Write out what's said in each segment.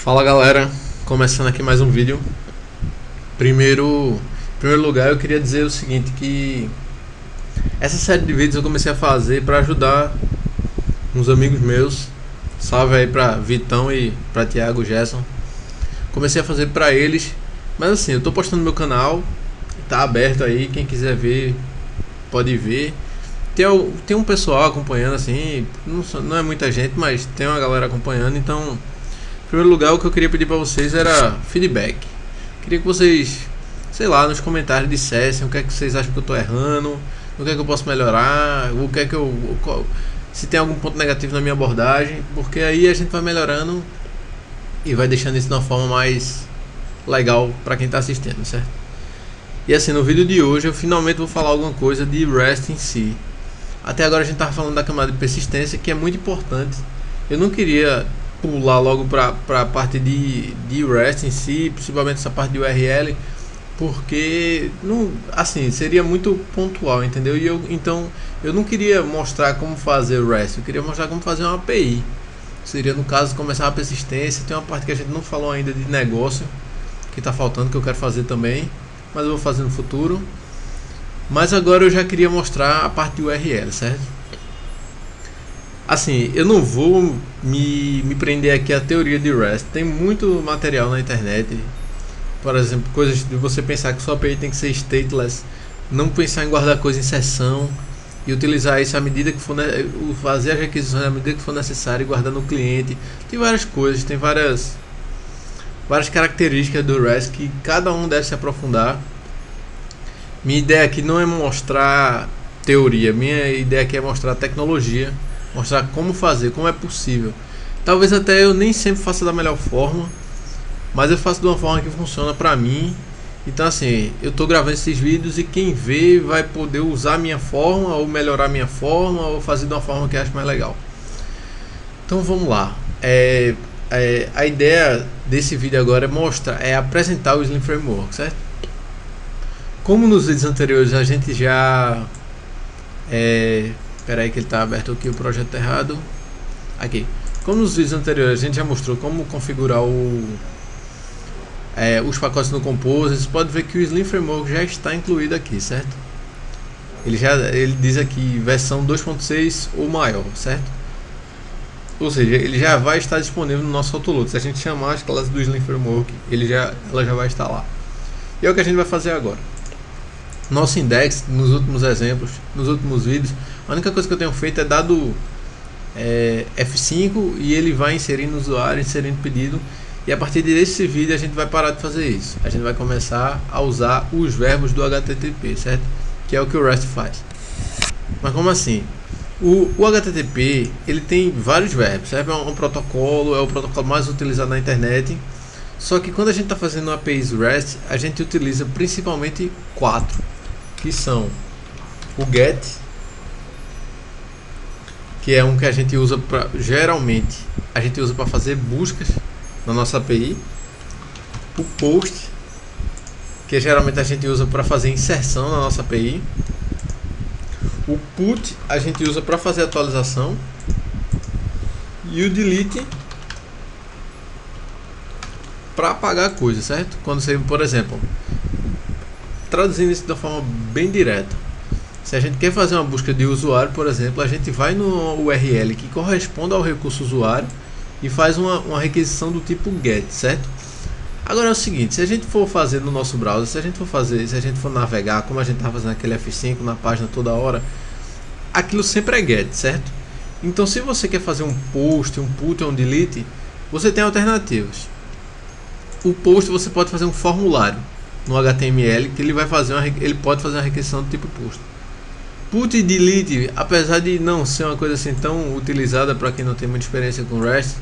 Fala galera, começando aqui mais um vídeo. Em primeiro lugar eu queria dizer o seguinte, que essa série de vídeos eu comecei a fazer para ajudar uns amigos meus. Salve aí pra Vitão e pra Thiago Gerson. Comecei a fazer pra eles, mas assim, eu tô postando no meu canal, tá aberto aí, quem quiser ver pode ver. Tem um pessoal acompanhando assim, não é muita gente, mas tem uma galera acompanhando, então em primeiro lugar, o que eu queria pedir para vocês era feedback. Queria que vocês, sei lá, nos comentários dissessem o que é que vocês acham que eu estou errando, o que é que eu posso melhorar, o que é que se tem algum ponto negativo na minha abordagem, porque aí a gente vai melhorando e vai deixando isso de uma forma mais legal para quem está assistindo, certo? E assim, no vídeo de hoje eu finalmente vou falar alguma coisa de REST em si. Até agora a gente estava falando da camada de persistência, que é muito importante. Eu não queria pular logo para a parte de REST em si, principalmente essa parte de URL, porque não, assim, seria muito pontual, entendeu? Então eu não queria mostrar como fazer o REST, eu queria mostrar como fazer uma API. Seria, no caso, começar a persistência. Tem uma parte que a gente não falou ainda de negócio, que está faltando, que eu quero fazer também, mas eu vou fazer no futuro. Mas agora eu já queria mostrar a parte de URL, certo? Assim, eu não vou me prender aqui à teoria de REST. Tem muito material na internet. Por exemplo, coisas de você pensar que sua API tem que ser stateless, não pensar em guardar coisa em seção e utilizar isso à medida que for, fazer as requisições à medida que for necessário e guardar no cliente. Tem várias coisas, tem várias características do REST que cada um deve se aprofundar. Minha ideia aqui não é mostrar teoria, minha ideia aqui é mostrar tecnologia, mostrar como fazer, como é possível. Talvez até eu nem sempre faça da melhor forma, mas eu faço de uma forma que funciona pra mim. Então assim, eu tô gravando esses vídeos e quem vê vai poder usar a minha forma, ou melhorar a minha forma, ou fazer de uma forma que acha mais legal. Então vamos lá. A ideia desse vídeo agora é apresentar o Slim Framework, certo? Como nos vídeos anteriores a gente já... Espera aí que ele está aberto aqui, o projeto errado. Aqui. Como nos vídeos anteriores a gente já mostrou como configurar os pacotes no Compose, você pode ver que o Slim Framework já está incluído aqui, certo? Ele diz aqui versão 2.6 ou maior, certo? Ou seja, ele já vai estar disponível no nosso autoload. Se a gente chamar as classes do Slim Framework, ela já vai estar lá. E é o que a gente vai fazer agora. Nosso index, nos últimos exemplos, nos últimos vídeos, a única coisa que eu tenho feito é dado F5 e ele vai inserindo o usuário, inserindo pedido. E a partir desse vídeo a gente vai parar de fazer isso. A gente vai começar a usar os verbos do HTTP, certo? Que é o que o REST faz. Mas como assim? O HTTP ele tem vários verbos, certo? É um protocolo, é o protocolo mais utilizado na internet. Só que quando a gente está fazendo APIs REST, a gente utiliza principalmente 4, que são o GET, que é um que a gente usa geralmente a gente usa para fazer buscas na nossa API, o POST, que geralmente a gente usa para fazer inserção na nossa API, o PUT a gente usa para fazer atualização e o DELETE para apagar coisas, certo? Quando você, por exemplo, traduzindo isso de uma forma bem direta, se a gente quer fazer uma busca de usuário, por exemplo, a gente vai no URL que corresponde ao recurso usuário e faz uma requisição do tipo GET, certo? Agora é o seguinte, se a gente for fazer no nosso browser, se a gente for navegar, como a gente está fazendo aquele F5 na página toda hora, aquilo sempre é GET, certo? Então se você quer fazer um POST, um PUT ou um DELETE, você tem alternativas. O POST você pode fazer um formulário no HTML que ele pode fazer uma requisição do tipo POST. Put e delete, apesar de não ser uma coisa assim tão utilizada para quem não tem muita experiência com REST,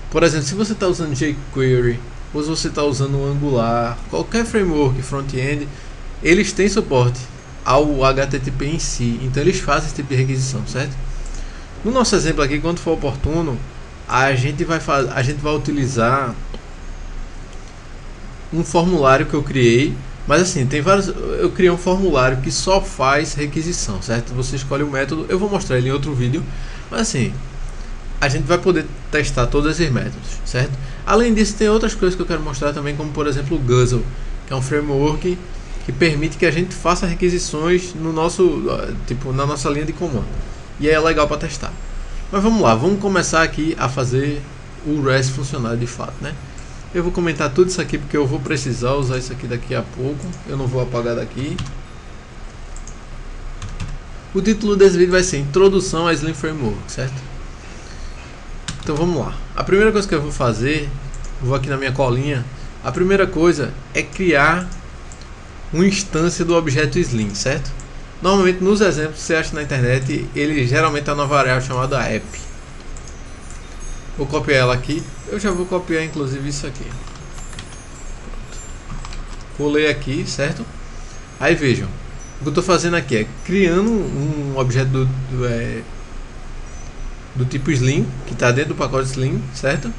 por exemplo, se você está usando jQuery ou se você está usando o Angular, qualquer framework front-end, eles têm suporte ao HTTP em si, então eles fazem esse tipo de requisição, certo? No nosso exemplo aqui, quando for oportuno, a gente vai utilizar um formulário que eu criei, mas assim, eu criei um formulário que só faz requisição, certo? Você escolhe o método, eu vou mostrar ele em outro vídeo, mas assim, a gente vai poder testar todos esses métodos, certo? Além disso, tem outras coisas que eu quero mostrar também, como por exemplo o Guzzle, que é um framework que permite que a gente faça requisições no nosso, tipo, na nossa linha de comando. E é legal para testar. Mas vamos lá, vamos começar aqui a fazer o REST funcionar de fato, né? Eu vou comentar tudo isso aqui porque eu vou precisar usar isso aqui daqui a pouco. Eu não vou apagar daqui. O título desse vídeo vai ser Introdução a Slim Framework, certo? Então vamos lá. A primeira coisa que eu vou fazer, vou aqui na minha colinha. A primeira coisa é criar uma instância do objeto Slim, certo? Normalmente nos exemplos que você acha na internet, ele geralmente está numa variável chamada app. Vou copiar ela aqui. Eu já vou copiar inclusive isso aqui. Colei aqui, certo? Aí vejam. O que eu estou fazendo aqui é criando um objeto do tipo Slim, que está dentro do pacote Slim, certo?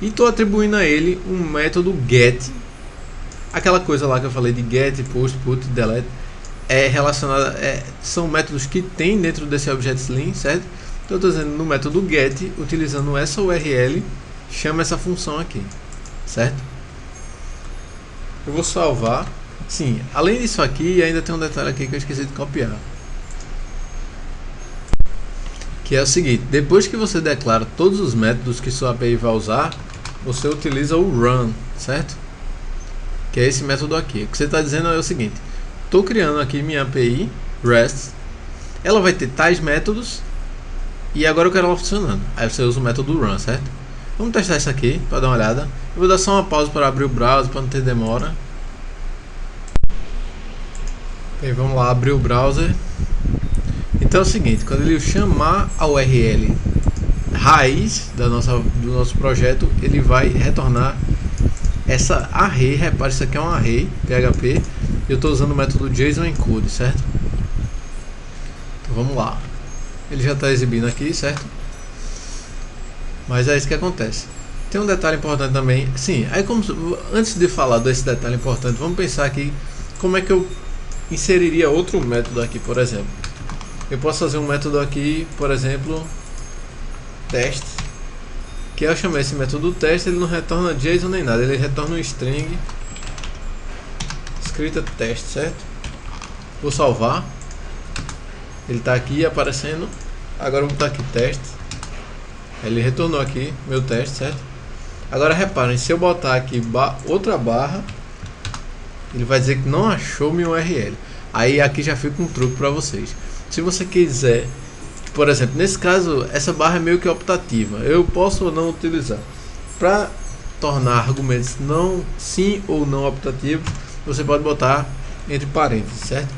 E estou atribuindo a ele um método get. Aquela coisa lá que eu falei de get, post, put, delete é relacionada, são métodos que tem dentro desse objeto Slim, certo? Então eu estou dizendo no método get, utilizando essa URL, chama essa função aqui, certo? Eu vou salvar. Sim, além disso aqui, ainda tem um detalhe aqui que eu esqueci de copiar. Que é o seguinte, depois que você declara todos os métodos que sua API vai usar, você utiliza o run, certo? Que é esse método aqui. O que você está dizendo é o seguinte, estou criando aqui minha API REST, ela vai ter tais métodos e agora eu quero ela funcionando. Aí você usa o método run, certo? Vamos testar isso aqui para dar uma olhada. Eu vou dar só uma pausa para abrir o browser para não ter demora. Ok, vamos lá, abrir o browser. Então é o seguinte, quando ele chamar a URL raiz do nosso projeto, ele vai retornar essa array. Repare, isso aqui é um array PHP. Eu estou usando o método JSON encode, certo? Então vamos lá. Ele já está exibindo aqui, certo? Mas é isso que acontece. Tem um detalhe importante também. Sim, aí antes de falar desse detalhe importante, vamos pensar aqui como é que eu inseriria outro método aqui, por exemplo. Eu posso fazer um método aqui, por exemplo, teste, que eu chamei esse método teste, ele não retorna JSON nem nada, ele retorna um string escrita teste, certo? Vou salvar, ele está aqui aparecendo. Agora eu vou botar aqui teste, ele retornou aqui meu teste, certo? Agora reparem, se eu botar aqui outra barra, ele vai dizer que não achou minha URL. Aí aqui já fica um truque para vocês. Se você quiser, por exemplo, nesse caso, essa barra é meio que optativa. Eu posso ou não utilizar. Para tornar argumentos não sim ou não optativos, você pode botar entre parênteses, certo?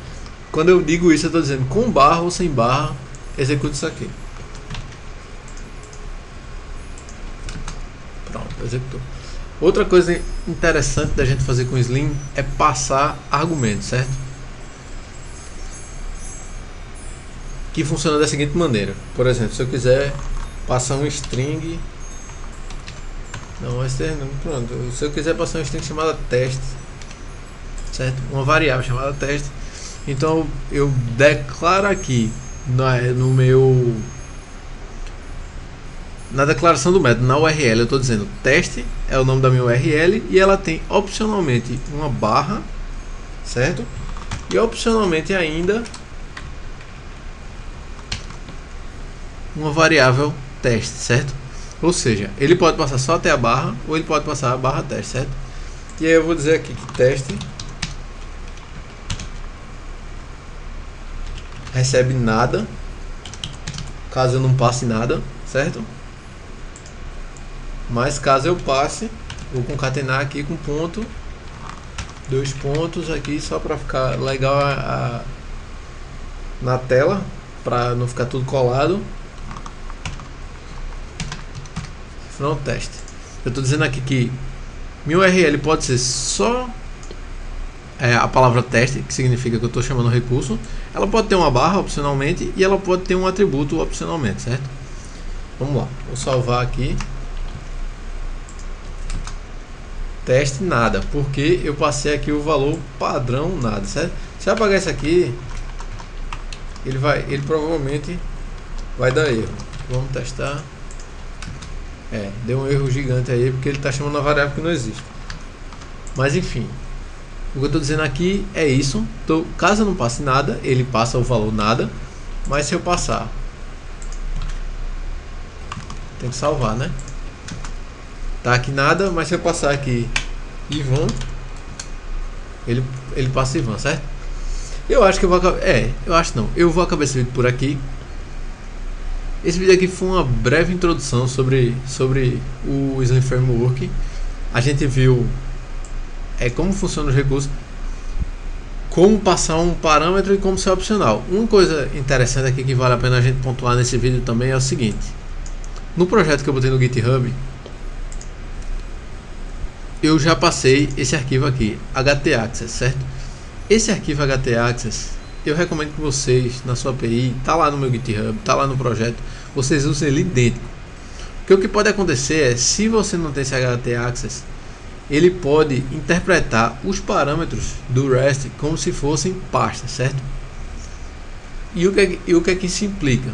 Quando eu digo isso, eu estou dizendo com barra ou sem barra, execute isso aqui. Pronto, executou. Outra coisa interessante da gente fazer com Slim é passar argumentos, certo? Que funciona da seguinte maneira. Por exemplo, se eu quiser passar um string, pronto. Se eu quiser passar um string chamada teste, certo? Uma variável chamada teste, então eu declaro aqui na declaração do método, na URL, eu estou dizendo teste é o nome da minha URL e ela tem opcionalmente uma barra, certo? E opcionalmente ainda uma variável teste, certo? Ou seja, ele pode passar só até a barra ou ele pode passar a barra teste, certo? E aí eu vou dizer aqui que teste recebe nada caso eu não passe nada, certo? Mas caso eu passe, vou concatenar aqui com ponto, 2 pontos aqui só para ficar legal na tela, para não ficar tudo colado. Front teste. Eu estou dizendo aqui que minha URL pode ser só a palavra teste, que significa que eu estou chamando o recurso. Ela pode ter uma barra opcionalmente e ela pode ter um atributo opcionalmente, certo? Vamos lá, vou salvar aqui. Teste nada, porque eu passei aqui o valor padrão nada, certo? Se eu apagar isso aqui, ele provavelmente vai dar erro. Vamos testar. Deu um erro gigante aí porque ele está chamando uma variável que não existe. Mas enfim, o que eu estou dizendo aqui é isso. Então, caso eu não passe nada, ele passa o valor nada. Mas se eu passar, tem que salvar, né? Tá aqui nada, mas se eu passar aqui Ivan, ele passa Ivan, certo? Eu acho que eu vou acabar. Eu acho não. Eu vou acabar esse vídeo por aqui. Esse vídeo aqui foi uma breve introdução sobre o Slim Framework. A gente viu como funcionam os recursos, como passar um parâmetro e como ser opcional. Uma coisa interessante aqui que vale a pena a gente pontuar nesse vídeo também é o seguinte: no projeto que eu botei no GitHub, eu já passei esse arquivo aqui, htaccess, certo? Esse arquivo htaccess, eu recomendo que vocês, na sua API, tá lá no meu GitHub, tá lá no projeto, vocês usem ele idêntico. Porque o que pode acontecer é, se você não tem esse htaccess, ele pode interpretar os parâmetros do REST como se fossem pastas, certo? E o que é que isso implica?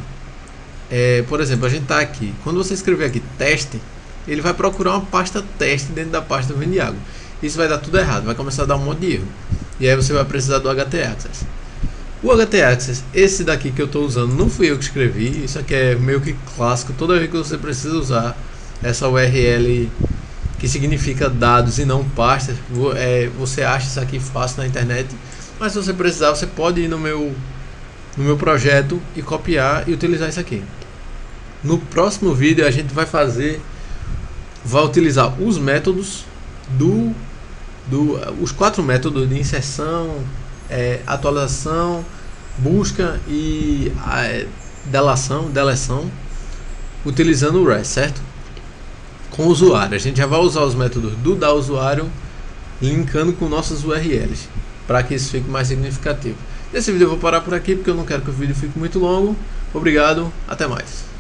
Por exemplo, a gente está aqui, quando você escrever aqui teste, ele vai procurar uma pasta teste dentro da pasta VNiago. Isso vai dar tudo errado, vai começar a dar um monte de erro. E aí você vai precisar do htaccess. O htaccess, esse daqui que eu estou usando, não fui eu que escrevi. Isso aqui é meio que clássico. Toda vez que você precisa usar essa URL que significa dados e não pastas, você acha isso aqui fácil na internet. Mas se você precisar, você pode ir no meu projeto e copiar e utilizar isso aqui. No próximo vídeo a gente vai utilizar os métodos os 4 métodos de inserção, atualização, busca e deleção, utilizando o REST, certo? Com o usuário. A gente já vai usar os métodos do da usuário linkando com nossas URLs, para que isso fique mais significativo. Nesse vídeo eu vou parar por aqui porque eu não quero que o vídeo fique muito longo. Obrigado, até mais.